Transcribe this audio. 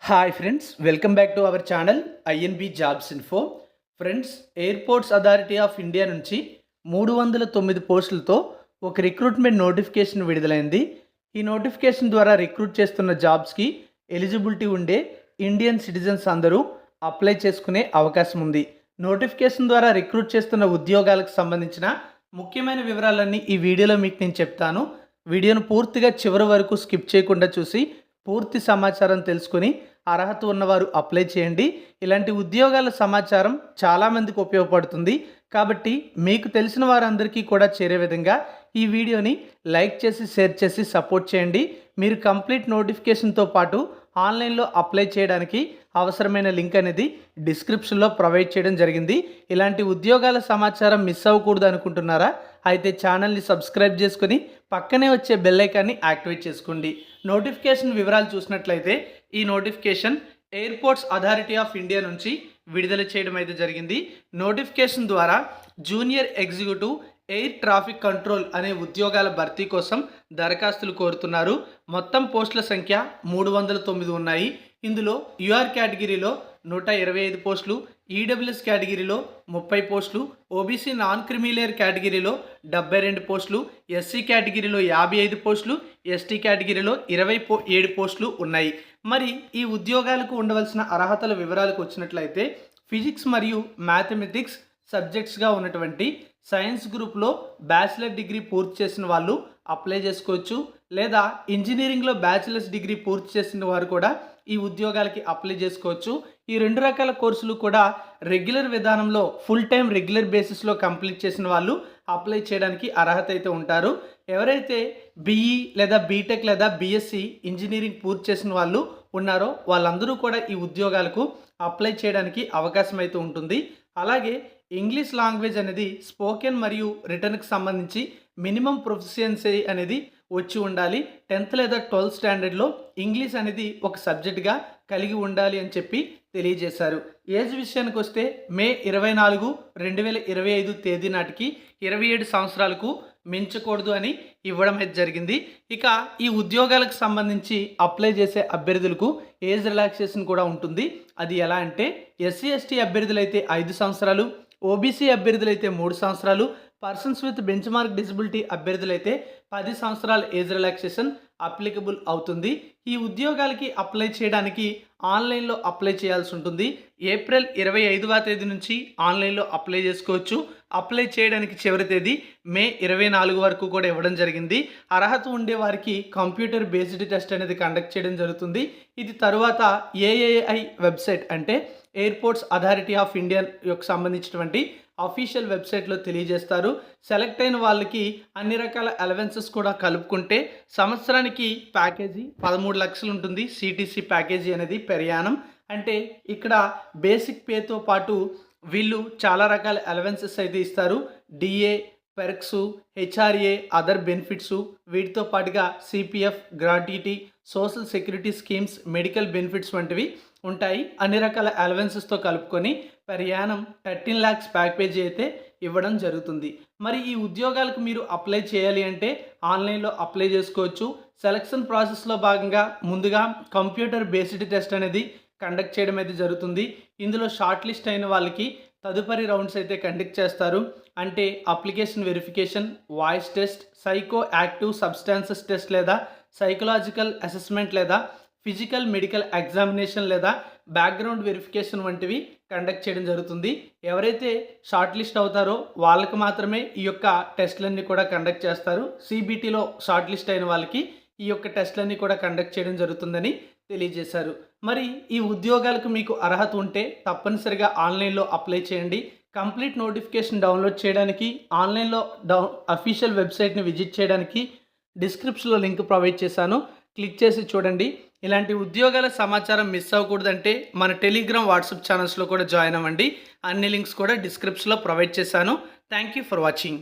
Hi friends, welcome back to our channel INB jobs info. Friends, airports authority of India నుంచి 309 పోస్టులతో ఒక recruitment notification విడుదలైంది. ఈ notification ద్వారా recruit చేస్తున్న జాబ్స్కి ఎలిజిబిలిటీ ఉండే ఇండియన్ సిటిజన్స్ అందరూ అప్లై చేసుకునే అవకాశం ఉంది. నోటిఫికేషన్ ద్వారా రిక్రూట్ చేస్తున్న ఉద్యోగాలకు సంబంధించిన ముఖ్యమైన వివరాలన్నీ ఈ వీడియోలో మీకు నేను చెప్తాను. వీడియోను పూర్తిగా చివరి వరకు స్కిప్ చేయకుండా చూసి పూర్తి సమాచారం తెలుసుకొని అర్హత ఉన్నవారు అప్లై చేయండి. ఇలాంటి ఉద్యోగాల సమాచారం చాలామందికి ఉపయోగపడుతుంది కాబట్టి మీకు తెలిసిన వారందరికీ కూడా చేరే విధంగా ఈ వీడియోని లైక్ చేసి షేర్ చేసి సపోర్ట్ చేయండి. మీరు కంప్లీట్ నోటిఫికేషన్తో పాటు ఆన్లైన్లో అప్లై చేయడానికి అవసరమైన లింక్ అనేది డిస్క్రిప్షన్లో ప్రొవైడ్ చేయడం జరిగింది. ఇలాంటి ఉద్యోగాల సమాచారం మిస్ అవ్వకూడదు అనుకుంటున్నారా? అయితే ఛానల్ని సబ్స్క్రైబ్ చేసుకొని పక్కనే వచ్చే బెల్ ఐకాన్ని యాక్టివేట్ చేసుకోండి. నోటిఫికేషన్ వివరాలు చూసినట్లయితే ఈ notification airports authority of India నుంచి విడుదల చేయడం అయితే జరిగింది. నోటిఫికేషన్ ద్వారా junior executive air traffic control అనే ఉద్యోగాల భర్తీ కోసం దరఖాస్తులు కోరుతున్నారు. మొత్తం పోస్టుల సంఖ్య 309 ఉన్నాయి. ఇందులో యూఆర్ కేటగిరీలో 125 పోస్టులు, ఈడబ్ల్యూఎస్ కేటగిరీలో 30 పోస్టులు, ఓబీసీ నాన్ క్రిమిలేయర్ కేటగిరీలో 72 పోస్టులు, ఎస్సీ కేటగిరీలో 55 పోస్టులు, ఎస్టీ కేటగిరీలో 27 పోస్టులు ఉన్నాయి. మరి ఈ ఉద్యోగాలకు ఉండవలసిన అర్హతల వివరాలకు వచ్చినట్లయితే ఫిజిక్స్ మరియు మ్యాథమెటిక్స్ సబ్జెక్ట్స్గా ఉన్నటువంటి సైన్స్ గ్రూప్లో బ్యాచిలర్ డిగ్రీ పూర్తి చేసిన వాళ్ళు అప్లై చేసుకోవచ్చు. లేదా ఇంజనీరింగ్లో బ్యాచిలర్స్ డిగ్రీ పూర్తి చేసిన వారు కూడా ఈ ఉద్యోగాలకి అప్లై చేసుకోవచ్చు. ఈ 2 రకాల కోర్సులు కూడా రెగ్యులర్ విధానంలో ఫుల్ టైం రెగ్యులర్ బేసిస్లో కంప్లీట్ చేసిన వాళ్ళు అప్లై చేయడానికి అర్హత అయితే ఉంటారు. ఎవరైతే బీఈ లేదా బీటెక్ లేదా బీఎస్సీ ఇంజనీరింగ్ పూర్తి చేసిన వాళ్ళు ఉన్నారో వాళ్ళందరూ కూడా ఈ ఉద్యోగాలకు అప్లై చేయడానికి అవకాశం అయితే ఉంటుంది. అలాగే ఇంగ్లీష్ లాంగ్వేజ్ అనేది స్పోకెన్ మరియు రిటర్న్కి సంబంధించి మినిమం ప్రొఫిషియన్సీ అనేది వచ్చి ఉండాలి. 10th లేదా 12th స్టాండర్డ్లో ఇంగ్లీష్ అనేది ఒక సబ్జెక్ట్గా కలిగి ఉండాలి అని చెప్పి తెలియజేశారు. ఏజ్ విషయానికి వస్తే మే 24, 2025 తేదీ నాటికి 27 సంవత్సరాలకు మించకూడదు అని ఇవ్వడం అయితే జరిగింది. ఇక ఈ ఉద్యోగాలకు సంబంధించి అప్లై చేసే అభ్యర్థులకు ఏజ్ రిలాక్సేషన్ కూడా ఉంటుంది. అది ఎలా అంటే ఎస్సీ ఎస్టీ అభ్యర్థులైతే 5 సంవత్సరాలు, ఓబీసీ అభ్యర్థులైతే 3 సంవత్సరాలు, persons with benchmark disability అభ్యర్థులైతే 10 సంవత్సరాల ఏజ్ రిలాక్సేషన్ అప్లికబుల్ అవుతుంది. ఈ ఉద్యోగాలకి అప్లై చేయడానికి ఆన్లైన్లో అప్లై చేయాల్సి ఉంటుంది. ఏప్రిల్ 25వ తేదీ నుంచి ఆన్లైన్లో అప్లై చేసుకోవచ్చు. అప్లై చేయడానికి చివరి తేదీ మే 24 వరకు కూడా ఇవ్వడం జరిగింది. అర్హత ఉండే వారికి కంప్యూటర్ బేస్డ్ టెస్ట్ అనేది కండక్ట్ చేయడం జరుగుతుంది. ఇది తరువాత ఏఏఐ వెబ్సైట్ అంటే ఎయిర్పోర్ట్స్ అథారిటీ ఆఫ్ ఇండియా యొక్క సంబంధించినటువంటి అఫీషియల్ వెబ్సైట్లో తెలియజేస్తారు. సెలెక్ట్ అయిన వాళ్ళకి అన్ని రకాల అలవెన్సెస్ కూడా కలుపుకుంటే సంవత్సరానికి ప్యాకేజీ 13 లక్షలు ఉంటుంది. సిటీసీ ప్యాకేజీ అనేది పెరియానం అంటే ఇక్కడ బేసిక్ పేతో పాటు వీళ్ళు చాలా రకాల అలవెన్సెస్ అయితే ఇస్తారు. DA, perks, HRA, other benefits, వీటితో పాటుగా CPF, gratuity, social security schemes, medical benefits వంటివి ఉంటాయి. అన్ని రకాల అలవెన్సెస్తో కలుపుకొని పర్ యానం 13 lakhs ప్యాకేజీ అయితే ఇవ్వడం జరుగుతుంది. మరి ఈ ఉద్యోగాలకు మీరు అప్లై చేయాలి అంటే ఆన్లైన్లో అప్లై చేసుకోవచ్చు. సెలక్షన్ ప్రాసెస్లో భాగంగా ముందుగా కంప్యూటర్ బేస్డ్ టెస్ట్ అనేది కండక్ట్ చేయడం అయితే జరుగుతుంది. ఇందులో షార్ట్ లిస్ట్ అయిన వాళ్ళకి తదుపరి రౌండ్స్ అయితే కండక్ట్ చేస్తారు. అంటే application verification, voice test, psycho active substances test లేదా సైకలాజికల్ అసెస్మెంట్ లేదా ఫిజికల్ మెడికల్ ఎగ్జామినేషన్ లేదా బ్యాక్గ్రౌండ్ వెరిఫికేషన్ వంటివి కండక్ట్ చేయడం జరుగుతుంది. ఎవరైతే షార్ట్ లిస్ట్ అవుతారో వాళ్ళకి మాత్రమే ఈ యొక్క టెస్ట్లన్నీ కూడా కండక్ట్ చేస్తారు. సిబిటీలో షార్ట్ లిస్ట్ అయిన వాళ్ళకి ఈ యొక్క టెస్ట్లన్నీ కూడా కండక్ట్ చేయడం జరుగుతుందని తెలియజేశారు. మరి ఈ ఉద్యోగాలకు మీకు అర్హత ఉంటే తప్పనిసరిగా ఆన్లైన్లో అప్లై చేయండి. కంప్లీట్ నోటిఫికేషన్ డౌన్లోడ్ చేయడానికి ఆన్లైన్లో అఫీషియల్ వెబ్సైట్ని విజిట్ చేయడానికి డిస్క్రిప్షన్లో లింక్ ప్రొవైడ్ చేశాను. క్లిక్ చేసి చూడండి. ఇలాంటి ఉద్యోగాల సమాచారం మిస్ అవ్వకూడదంటే మన టెలిగ్రామ్, వాట్సాప్ ఛానల్స్లో కూడా జాయిన్ అవ్వండి. అన్ని లింక్స్ కూడా డిస్క్రిప్షన్లో ప్రొవైడ్ చేశాను. Thank you for watching.